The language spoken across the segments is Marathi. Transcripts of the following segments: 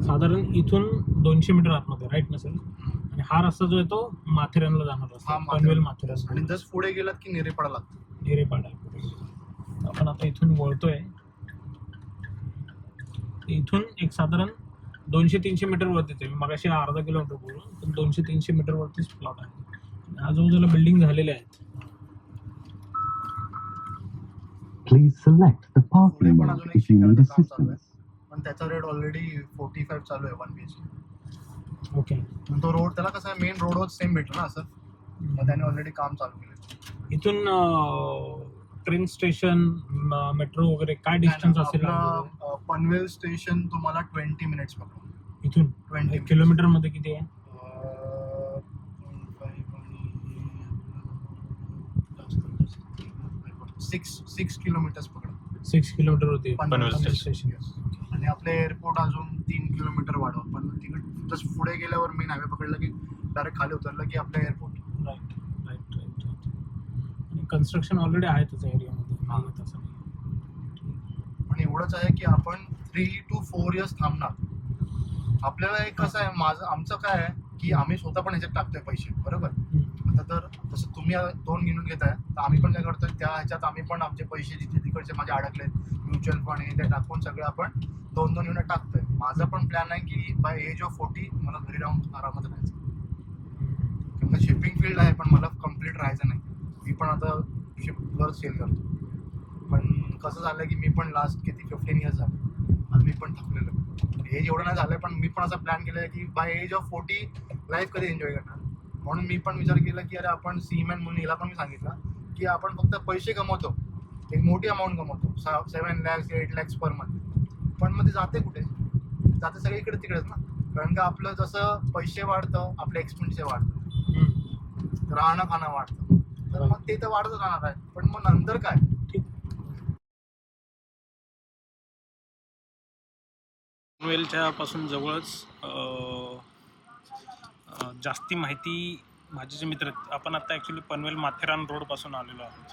साधारण इथून 200 मीटर आतमध्ये राईट नसेल. आणि हा रस्ता जो आहे तो माथेरानला जाणार रस्ता, पनवेल माथेरान. आणि जस्ट पुढे गेलात की नेरेपाडा लागतो. नेरेपाडा आपण आता इथून वळतोय. इथून एक साधारण 200-300 मीटर वरतीच आहे. मगाशी अर्धा किलोमीटर बोललो, पण 200-300 मीटर वरतीच प्लॉट आहे. आजूबाजूला बिल्डिंग झालेल्या आहेत. Please select the parking mode if you need assistance. पण त्याचा रेट ऑलरेडी 45 चालू आहे 1 BHK. ओके. तो रोड त्याला कसं आहे, मेन रोडवर सेम भेटलं ना असं, मग त्याने ऑलरेडी काम चालू केलं. इथून ट्रेन स्टेशन, मेट्रो वगैरे काय डिस्टन्स असेल? पनवेल स्टेशन तुम्हाला 20 मिनिट्स पकडा. इथून 20 किलोमीटर मध्ये किती आहे? 6 किलोमीटर्स पकडा. 6 किलोमीटर होते पनवेल स्टेशन. आणि आपलं एअरपोर्ट अजून 3 किलोमीटर वाढवा. पण तिकडे जस्ट पुढे गेल्यावर मेन हायवे पकडला की डायरेक्ट खाली उतरलं की आपलं एअरपोर्ट. Right right right. आणि कन्स्ट्रक्शन ऑलरेडी आहे त्याच्या एरियामध्ये. तसं नाही. पण एवढंच आहे की आपण 3 to 4 इयर्स थांबणार. आपल्याला एक कसं आहे, आमचं काय आहे की आम्ही स्वतः पण ह्याच्यात टाकतोय पैसे, बरोबर. आता तर जसं तुम्ही 2 घेऊन घेताय, तर आम्ही पण काय करतोय, त्या ह्याच्यात आम्ही पण आमचे पैसे जिथे तिकडचे माझे अडकलेत, म्युच्युअल फंड हे ते टाकून सगळे आपण 2-2 युनिट टाकतोय. माझा पण प्लॅन आहे की बाय एज ऑफ 40 मला घरी राहून आरामात राहायचं. किंवा शिपिंग फील्ड आहे, पण मला कम्प्लीट राहायचं नाही. मी पण आता शिपवर सेल करतो. पण कसं झालं की मी पण लास्ट 15 इयर्स झाले आणि मी पण थकलेलो. एज एवढं नाही झालं, पण मी पण असा प्लॅन केला की बाय एज ऑफ 40 लाईफ कधी एन्जॉय करणार. म्हणून मी पण विचार केला की अरे आपण सीमॅन म्हणून हिला पण मी सांगितलं की आपण फक्त पैसे कमवतो, एक मोठी अमाऊंट कमवतो, 7 lakhs 8 lakhs पर मंथ. पण मग ते जाते कुठे? जाते सगळे इकडे तिकडेच ना. कारण का आपलं जसं पैसे वाढतं आपले एक्सपेन्सिव्ह वाढतं, राहणं खाणं वाढतं, तर मग ते तर वाढतच राहणार आहे. पण मग नंतर काय? पनवेलच्या पासून जवळच जास्ती माहिती माझे जे मित्र आहेत, आपण आता ॲक्च्युली पनवेल माथेरान रोडपासून आलेलो आहोत.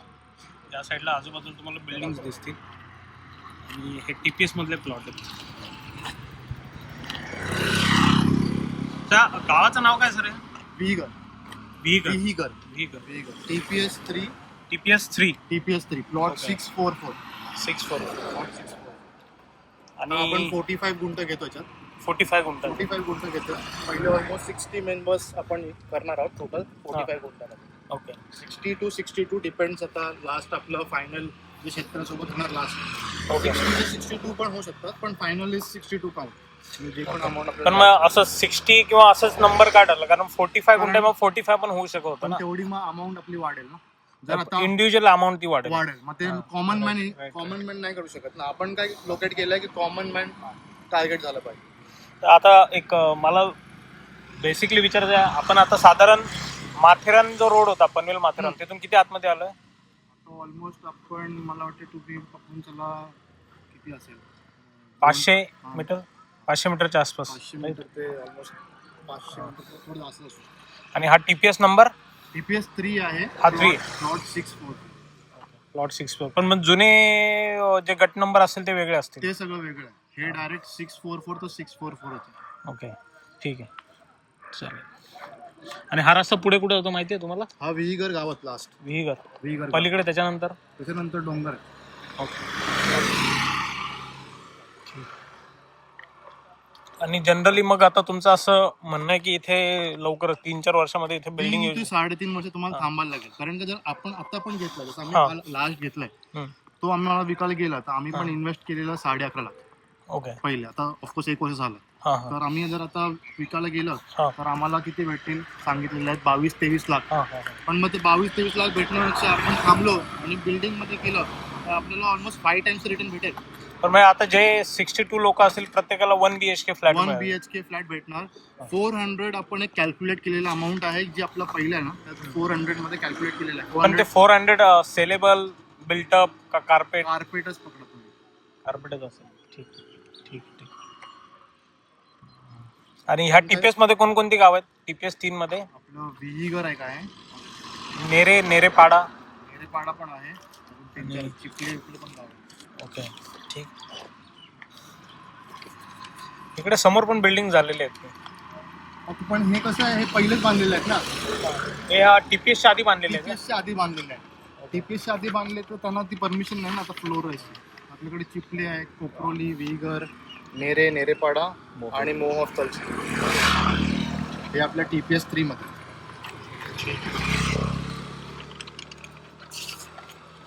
या साईडला आजूबाजूला तुम्हाला बिल्डिंग्स दिसतील आणि हे TPS मधले प्लॉट आहेत. त्या गावाचं नाव काय सर आहे? विहीगर. विहीगर. TPS 3 plot Okay. 644. 644 आणि आणि आपण 45 गुंठ घेतो याच्यात. 45 गुंठ. 45 गुंठ घेतो. पहिले ऑलमोस्ट 60 मेंबर्स आपण करणार आहोत टोटल 45 गुंठाला. ओके. 60 to 62 depends. आता लास्ट आपलं फायनल जे शेतकऱ्यासोबत होणार लास्ट, ओके. 60 to 62 पण होऊ शकतात, पण फायनल इज 62 काउंट. जे पण अमाऊंट पण मग असं 60 किंवा असंच नंबर का ठरला? कारण 45 गुंठे मग 45 पण होऊ शकत होतं ना. तेवढी मग अमाऊंट आपली वाढेल ना. जर आता इंडिव्हिज्युअल अमाऊंट ती वाढेल. मग ते कॉमन मॅन नाही करू शकत ना. आपण काय लोकेट केलंय की कॉमन मॅन टार्गेट झालं पाहिजे. तर आता एक मला बेसिकली विचारायचं आहे, आपण आता साधारण माथेरान जो रोड होता पनवेल माथेरान, तिथून किती आतमध्ये आलोय? ऑलमोस्ट आपण मला वाटते आपण चला किती असेल 500 मीटर 500 मीटरच्या आसपास. 500 मीटर ते ऑलमोस्ट 500 मीटर थोडं असं असू. आणि हा TPS नंबर TPS 3 आहे. हा 3 प्लॉट 644. प्लॉट 6 पण मग जुने जे गट नंबर असतील ते वेगळे असतील. ते सगळं वेगळं आहे. हे डायरेक्ट 644 तर 644 होतं. ओके ठीक आहे चालेल. आणि हा रस्ता पुढे कुठे होतो माहिती आहे तुम्हाला? हा विहीगर गावात लास्ट. विहीगर पलीकडे त्याच्यानंतर डोंगर आहे. ओके. आणि जनरली मग आता तुमचं असं म्हणणं आहे की इथे लवकर 3-4 वर्षामध्ये इथे बिल्डिंग 3 ते 3.5 वर्ष तुम्हाला थांबायला लागेल. कारण का जर आपण आता पण घेतलं, जसं आम्ही लास्ट घेतलाय तो आम्हाला विकायला गेला, तर आम्ही पण इन्व्हेस्ट केलेला 11.5 लाख. ओके. पहिले आता ऑफकोर्स 1 वर्ष झालं. तर आम्ही जर आता विकायला गेलं तर आम्हाला किती भेटतील सांगितलेले आहेत 22-23 लाख. पण मग ते 22-23 लाख भेटण्यापेक्षा आपण थांबलो आणि बिल्डिंग मध्ये केलं तर आपल्याला ऑलमोस्ट 5 टाइम्स रिटर्न भेटेल. पण मग आता जे 62 लोक असतील प्रत्येकाला 1 BHK फ्लॅट 1 BHK फ्लॅट भेटणार. 400 आपण एक कॅल्क्युलेट केलेलं अमाऊंट आहे, जे आपलं पहिलं आहे ना त्यात 400 मध्ये कॅल्क्युलेट केलेलं आहे. पण ते 400 सेलेबल बिल्टअप का कार्पेटच पकडा तुम्ही. कार्पेटच असेल. ठीक. आणि ह्या TPS मध्ये कोणकोणती गाव आहेत? TPS 3 मध्ये आपलं विहीगर आहे, काय नेरेपाडा पण आहे. चिखली पण गाव आहे. ओके ठीक. इकडे समोर पण बिल्डिंग झालेले आहेत. पण हे कसं आहे, हे पहिलेच बांधलेले आहेत ना, हे हा TPS आधी बांधलेले आहेत. टीपीएसच्या आधी बांधलेले आहे. टीपीएसच्या आधी बांधले तर त्यांना ती परमिशन नाही ना आता फ्लोरायची. आपल्याकडे चिपली आहे, कोपरोली, विगर, नेरे, नेरेपाडा आणि मोह ऑफ तलची. हे आपल्या TPS 3 मध्ये.